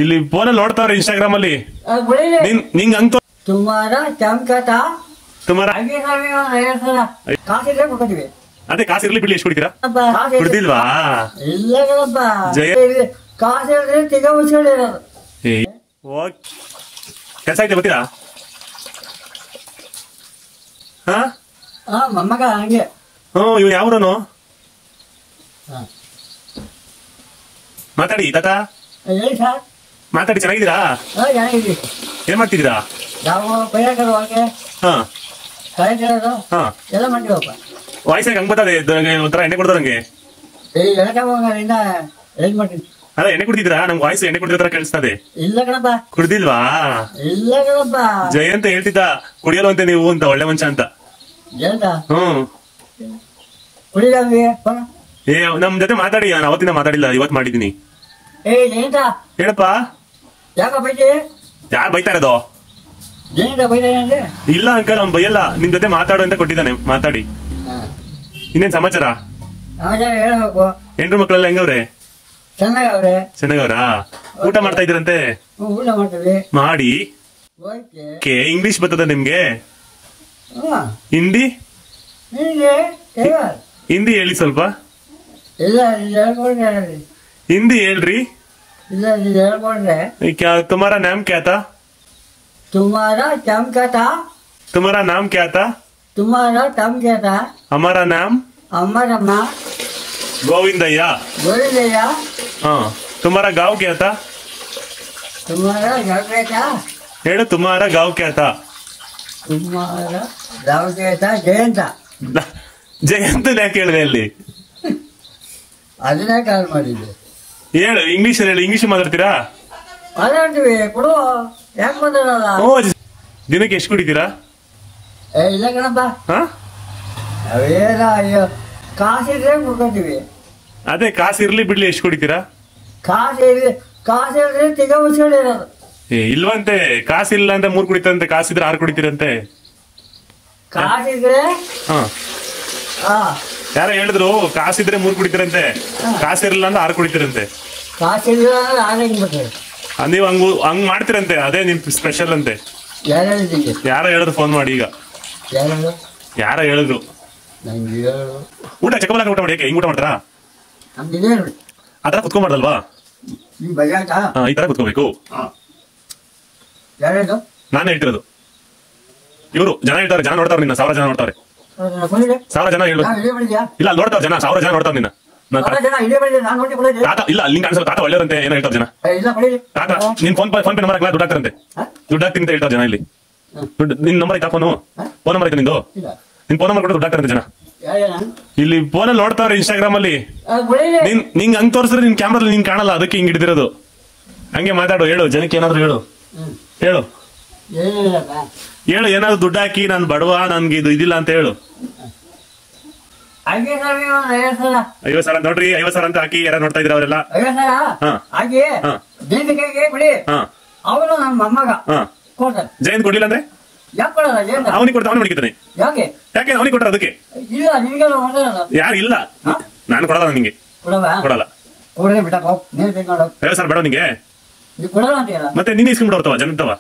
ಇಲ್ಲಿ ಫೋನಲ್ಲಿ ನೋಡ್ತಾವ್ರೆ ಇನ್ಸ್ಟಾಗ್ರಾಮ್ ಅಲ್ಲಿ ನಿಂಗ್ ಹಂಗ तुम्हारा चमकता ತುಮಾರ ಕಾಸಿದ್ರೆ ಕೊಡ್ತೀವಿ. ಅದೇ ಕಾಸು ಇರ್ಲಿ ಬಿಡ್ಲಿ ಎಷ್ಟು ಕುಡಿತೀರಾ? ಕುಡ್ದಿಲ್ವಾ? ಇಲ್ಲ ಕಣಪ್ಪ, ಜಯ ಕಾಸು ಹೇಳಿದ್ರೆ ತಿಗ ಮುಚ್ಕೊಂಡಿರೋದು. ಕೆಲಸ ಐತೆ ಬರ್ತೀರಾ? ಹಾ ಮೊಮ್ಮಗ ಹಂಗೆ. ಇವ್ ಯಾವ್ರನು ಮಾತಾಡಿ ತಾತ, ಹೇಳಿ ಸರ್. ಮಾತಾಡಿ. ಚೆನ್ನಾಗಿದ್ದೀರಾ? ಚೆನ್ನಾಗಿದ್ದೀವಿ. ಏನ್ ಮಾಡ್ತಿದ್ದೀರಾ? ನಾವು ಪೈರಾಕರು ಹಾಗೆ ಕಳೆ ಕೇಳೋದು ಎಲ್ಲ ಮಾಡ್ತೀವಪ್ಪ. ವಾಯ್ಸಾಗ ಹಂಗ್ ಬರ್ತದೆ, ಒಂಥರ ಎಣ್ಣೆ ಕೊಡ್ತಾರ ಹಂಗೆ. ಏನ್ ಮಾಡ್ತೀನಿ? ಅದೇ ಎಣ್ಣೆ ಕುಡ್ದಿದ್ರಾ? ನಮ್ಗೆ ವಾಯ್ಸ್ ಎಣ್ಣೆ ಕುಡಿದ ತರ ಕೇಳಿಸ್ತದೆ. ಇಲ್ಲ ಕಣಪ್ಪ. ಕುಡ್ದಿಲ್ವಾ? ಇಲ್ಲ ಕಣಪ್ಪ. ಜಯಂತ ಹೇಳ್ತಿದ್ದ ಕುಡಿಯಲ್ಲ ಅಂತೆ ನೀವು ಅಂತ, ಒಳ್ಳೆ ಮನುಷ್ಯ ಅಂತ. ಜಯಂತ ಕುಡಿದ ನಮ್ ಜೊತೆ ಮಾತಾಡಿ. ನಾನು ಅವತ್ತಿನ ಮಾತಾಡಿಲ್ಲ, ಇವತ್ ಮಾಡಿದೀನಿ. ಜಯಂತ ಹೇಳಪ್ಪ. ಯಾಕ ಬೈತಿ? ಯಾರು ಬೈತಾ ಇರೋದು? ಜಯಂತ ಬೈತಾನೆ. ಇಲ್ಲ ಅಂಕಲ್, ಅವ್ನು ಬೈಯಲ್ಲ. ನಿಮ್ ಜೊತೆ ಮಾತಾಡು ಅಂತ ಕೊಟ್ಟಿದ್ದಾನೆ, ಮಾತಾಡಿ. ಇನ್ನೇನ್ ಸಮಾಚಾರ? ಹೇಳ್ಬೇಕು. ಹೆಂಡ್ರು ಮಕ್ಕಳೆಲ್ಲ ಹೆಂಗವ್ರೆ? ಚೆನ್ನಾಗವ್ರೆ. ಚೆನ್ನಾಗವ್ರಾ? ಊಟ ಮಾಡ್ತಾ ಇದ್ರಂತೆ? ಊಟ ಮಾಡ್ತೀವಿ. ಮಾಡಿ. ಇಂಗ್ಲಿಷ್ ಬರ್ತದ ನಿಮ್ಗೆ? ಹಿಂದಿ ಹಿಂದಿ ಹೇಳಿ ಸ್ವಲ್ಪ. ಇಲ್ಲ ಹೇಳ್ಕೊಡ್ರೆ. ಹಿಂದಿ ಹೇಳ್ರಿ. ಇಲ್ಲ ಹೇಳ್ಕೊಡ್ರೆ. तुम्हारा नाम क्या था? तुम्हारा चमकता. तुम्हारा नाम क्या था? तुम्हारा चमकता. हमारा नाम अमरम्मा गोविंदಯ್ಯ. गोविंदಯ್ಯ. हाँ. तुम्हारा गाँव क्या था? तुम्हारा घर क्या था? ಹೇಳು. तुम्हारा गाँव क्या था? तुम्हारा गाँव क्या था? ಜಯಂತ. ಜಯಂತ ಯಾಕೆ ಹೇಳಿದೆ ಅಲ್ಲಿ? ಅದನ್ನೇ ಕಾಲ್ ಮಾಡಿದ್ದೆ. ಹೇಳು, ಇಂಗ್ಲಿಷ್ ಹೇಳಿ. ಇಂಗ್ಲಿಷ್ ಮಾತಾಡ್ತೀರಾ? ಮಾತಾಡ್ತೀವಿ. ಕೊಡು. ಯಾಕೆ ಮಾತಾಡಲ್ಲ? ದಿನಕ್ಕೆ ಎಷ್ಟು ಕುಡಿತೀರಾ? ಇಲ್ಲ ಕಣಪ್ಪ. ಅವೇನ ಅಯ್ಯೋ, ಕಾಸಿದ್ರೆ ಕುಡ್ಕೊತೀವಿ. ಅದೇ ಕಾಸು ಇರ್ಲಿ ಬಿಡ್ಲಿ ಎಷ್ಟು ಕುಡಿತೀರಾ? ಕಾಸಿದ್ರೆ ತಿಗ ಮುಚ್ಕೊಂಡಿರೋದು. ಇಲ್ವಂತೆ. ಕಾಸಿಲ್ಲ ಅಂತ 3 ಕುಡಿತಂತೆ, ಕಾಸಿದ್ರೆ 6 ಕುಡಿತೀರಂತೆ. ಕಾಸಿದ್ರೆ ಯಾರ ಹೇಳಿದ್ರು ಕಾಸಿದ್ರೆ 3 ಕುಡಿತೀರಂತೆ, ಕಾಸಿರಲಿಲ್ಲ ಅಂದ್ರೆ 6 ಕುಡಿತೀರಂತೆ. ಕಾಸಿಲ್ಲ ಅಂದ್ರೆ 6 ಬರ್ತದೆ. ನೀವು ಹಂಗ್ ಮಾಡ್ತೀರಂತೆ, ಅದೇ ನಿಮ್ ಸ್ಪೆಷಲ್ ಅಂತೆ. ಯಾರೋ ಹೇಳಿದ್ರು ಫೋನ್ ಮಾಡಿ ಈಗ. ಯಾರ ಹೇಳಿದ್ರು? ಊಟ ಚಕ್ಕಬಲಾಕ ಊಟ ಮಾಡಿ. ಹೆಂಗ್ ಊಟ ಮಾಡ್ತಾರಾ? ಆತರ ಕುತ್ಕೊಂಬಾರ್ದಲ್ವಾ? ಈ ತರ ಕುತ್ಕೋಬೇಕು. ನಾನೇ ಹೇಳ್ತಿರೋದು. ಇವರು ಜನ ಹೇಳ್ತಾರೆ, ಜನ ನೋಡ್ತಾರ ನಿನ್ನ. 1000 ಜನ ನೋಡ್ತಾರೆ. 1000 ಜನ ಹೇಳ್ಬೇಕು. ಇಲ್ಲ, ನೋಡ್ತಾರ ಜನ. 1000 ಜನ ನೋಡ್ತಾರ ನಿನ್ನ. ತಾತ ಇಲ್ಲ, ಅಲ್ಲಿ ಕಾಣಿಸಲ್ಲ. ತಾತ ಒಳ್ಳೆಯವ್ರಂತೆ ಏನೋ ಹೇಳ್ತಾರೆ ಜನ. ತಾತ ನಿನ್ ಫೋನ್ ಪೇ ನಂಬರ್ ಹಾಕಲ್ಲ, ದುಡ್ಡು ಹಾಕ್ತಾರಂತೆ. ದುಡ್ಡು ಹಾಕ್ತೀನಿ ಅಂತ ಹೇಳ್ತಾರೆ ಜನ ಇಲ್ಲಿ. ನಿನ್ ನಂಬರ್ ಐತಾ? ಫೋನ್ ನಂಬರ್ ಐತೆ ನಿಂದು? ನಿನ್ ಫೋನ್ ನಂಬರ್ ಕೊಟ್ಟು ದುಡ್ಡು ಹಾಕ್ತಾರಂತೆ ಜನ. ಇಲ್ಲಿ ಫೋನಲ್ಲಿ ನೋಡ್ತಾವ್ರೆ ಇನ್ಸ್ಟಾಗ್ರಾಮ್ ಅಲ್ಲಿ. ನಿಂಗ್ ಹಂಗ್ ತೋರಿಸಿದ್ರೆ ನಿನ್ ಕ್ಯಾಮ್ರಾದಲ್ಲಿ ನೀನ್ ಕಾಣಲ್ಲ, ಅದಕ್ಕೆ ಹಿಂಗ್ ಹಿಡಿದಿರೋದು. ಹಂಗೆ ಮಾತಾಡು. ಹೇಳು ಜನಕ್ಕೆ ಏನಾದ್ರು ಹೇಳು. ಹೇಳು ಹೇಳು ಏನಾದ್ರು ದುಡ್ಡು ಹಾಕಿ, ನಾನ್ ಬಡವ, ನನ್ಗೆ ಇದು ಇದಿಲ್ಲ ಅಂತ ಹೇಳು. 50,000 ನೋಡ್ರಿ. 50,000 ಅಂತ ಹಾಕಿ ಯಾರು ನೋಡ್ತಾ ಇದ್ರ ಅವರೆಲ್ಲ. ಜಯಂತ್ ಕೊಡ್ಲಿಲ್ಲ ಅಂದ್ರೆ ಅವನಿಗೆ ಕೊಡ್ತಾ, ಅವನು ಮಡಿತಾನೆ. ಯಾಕೆ ಅವನಿಗೆ ಕೊಟ್ರ? ಅದಕ್ಕೆ ಯಾರು ಇಲ್ಲ. ನಾನು ಕೊಡಲ್ಲ, ನಿಂಗೆ ಕೊಡಲ್ಲ. 50,000 ಬೇಡ ನಿಂಗೆ. ಮತ್ತೆ ನೀನ್ ಇಸ್ಕೊಂಡ್ಬಿಡೋರ್ತವ ಜನತವ.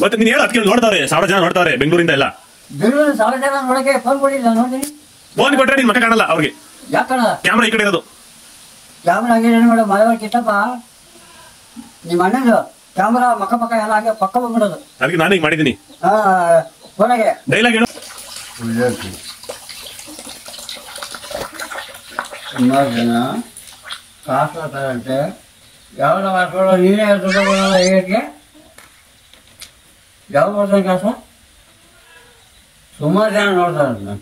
ಮತ್ತೆ ನೀನ್ ಹೇಳ, ಅದಕ್ಕೆ ನೋಡ್ತಾರೆ 1000 ಜನ ನೋಡ್ತಾರೆ ಬೆಂಗಳೂರಿಂದ ಎಲ್ಲ. ಫೋನ್ ಕೊಟ್ರೆ ನಿನ್ ಮಕ್ಕ ಕಾಣಲ್ಲ ಅವ್ರಿಗೆ. ಕ್ಯಾಮ್ರಾ ಈ ಕಡೆ ಇರೋದು. ನಿಮ್ಮ ಅಣ್ಣದು ಕ್ಯಾಮ್ರಾ ಮಕ್ಕ ಪಕ್ಕ ಎಲ್ಲ ಹಾಗೆ ಪಕ್ಕ ಬಂದ್ಬಿಡೋದು. ಅದಕ್ಕೆ ನಾನು ಈಗ ಮಾಡಿದೀನಿ. ಡೈಲಾಗ್ ಹೇಳು. ಸುಮಾರು ಜನ ಕಾಸು ತರಂತೆ. ಯಾವ್ದು ಮಾಡ್ಕೊಳ್ಳೋ ನೀನೇ ದುಡ್ಡು ಬರೋಲ್ಲ. ಹೇಗೆ ಯಾವ ಬರ್ತಾನೆ ಕಾಸು? ಸುಮಾರು ಜನ ನೋಡ್ತಾರೆ.